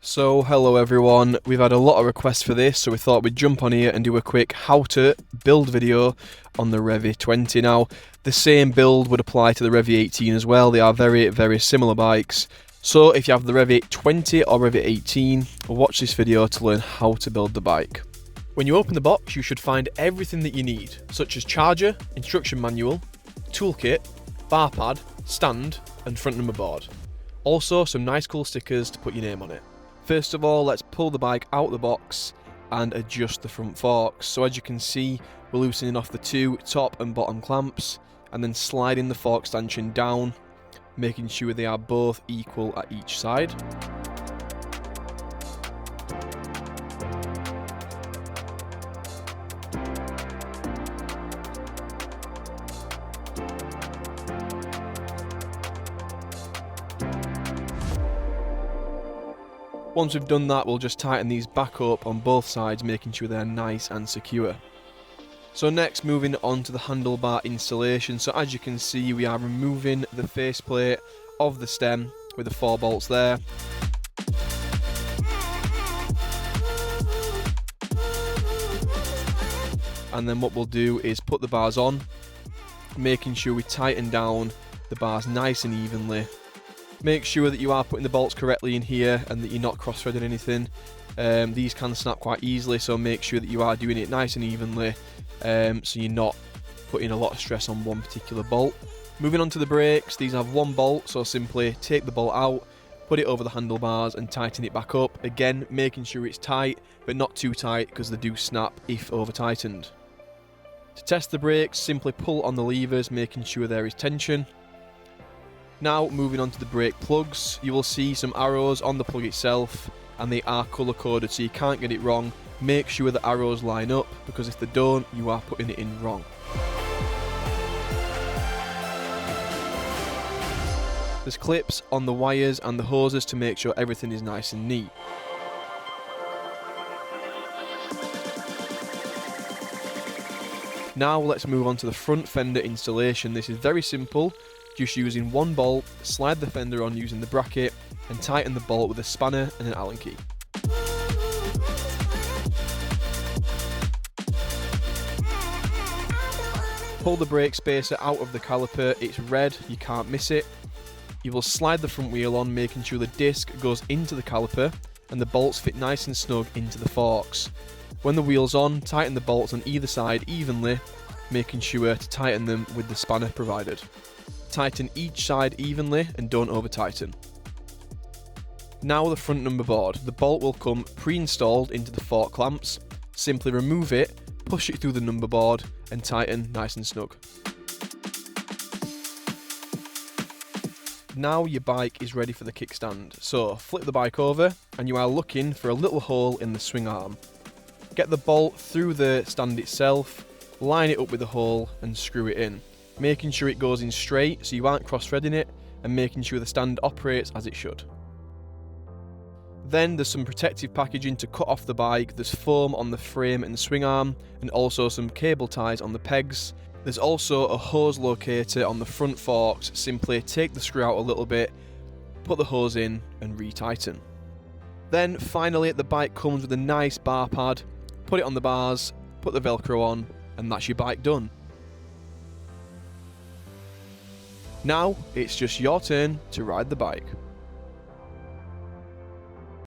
So hello everyone, we've had a lot of requests for this, so we thought we'd jump on here and do a quick how to build video on the Revvi 20. Now, the same build would apply to the Revvi 18 as well. They are very similar bikes. So if you have the Revvi 20 or Revvi 18, watch this video to learn how to build the bike. When you open the box, you should find everything that you need, such as charger, instruction manual, toolkit, bar pad, stand, and front number board. Also, some nice cool stickers to put your name on it. First of all, let's pull the bike out of the box and adjust the front forks. So as you can see, we're loosening off the two top and bottom clamps and then sliding the fork stanchion down, making sure they are both equal at each side. Once we've done that, we'll just tighten these back up on both sides, making sure they're nice and secure. So next, moving on to the handlebar installation. So as you can see, we are removing the faceplate of the stem with the 4 bolts there. And then what we'll do is put the bars on, making sure we tighten down the bars nice and evenly. Make sure that you are putting the bolts correctly in here and that you're not cross-threading anything. These can snap quite easily, so make sure that you are doing it nice and evenly, so you're not putting a lot of stress on one particular bolt. Moving on to the brakes, these have 1 bolt, so simply take the bolt out, put it over the handlebars and tighten it back up. Again, making sure it's tight, but not too tight because they do snap if over-tightened. To test the brakes, simply pull on the levers, making sure there is tension. Now moving on to the brake plugs, you will see some arrows on the plug itself and they are colour coded, so you can't get it wrong. Make sure the arrows line up, because if they don't, you are putting it in wrong. There's clips on the wires and the hoses to make sure everything is nice and neat. Now let's move on to the front fender installation. This is very simple. Just using 1 bolt, slide the fender on using the bracket and tighten the bolt with a spanner and an Allen key. Pull the brake spacer out of the caliper, it's red, you can't miss it. You will slide the front wheel on, making sure the disc goes into the caliper and the bolts fit nice and snug into the forks. When the wheel's on, tighten the bolts on either side evenly, making sure to tighten them with the spanner provided. Tighten each side evenly and don't over tighten. Now the front number board. The bolt will come pre-installed into the fork clamps. Simply remove it, push it through the number board and tighten nice and snug. Now your bike is ready for the kickstand. So flip the bike over and you are looking for a little hole in the swing arm. Get the bolt through the stand itself, line it up with the hole and screw it in, making sure it goes in straight so you aren't cross-threading it and making sure the stand operates as it should. Then there's some protective packaging to cut off the bike. There's foam on the frame and the swing arm and also some cable ties on the pegs. There's also a hose locator on the front forks. Simply take the screw out a little bit, put the hose in and retighten. Then finally the bike comes with a nice bar pad. Put it on the bars, put the Velcro on and that's your bike done. Now, it's just your turn to ride the bike.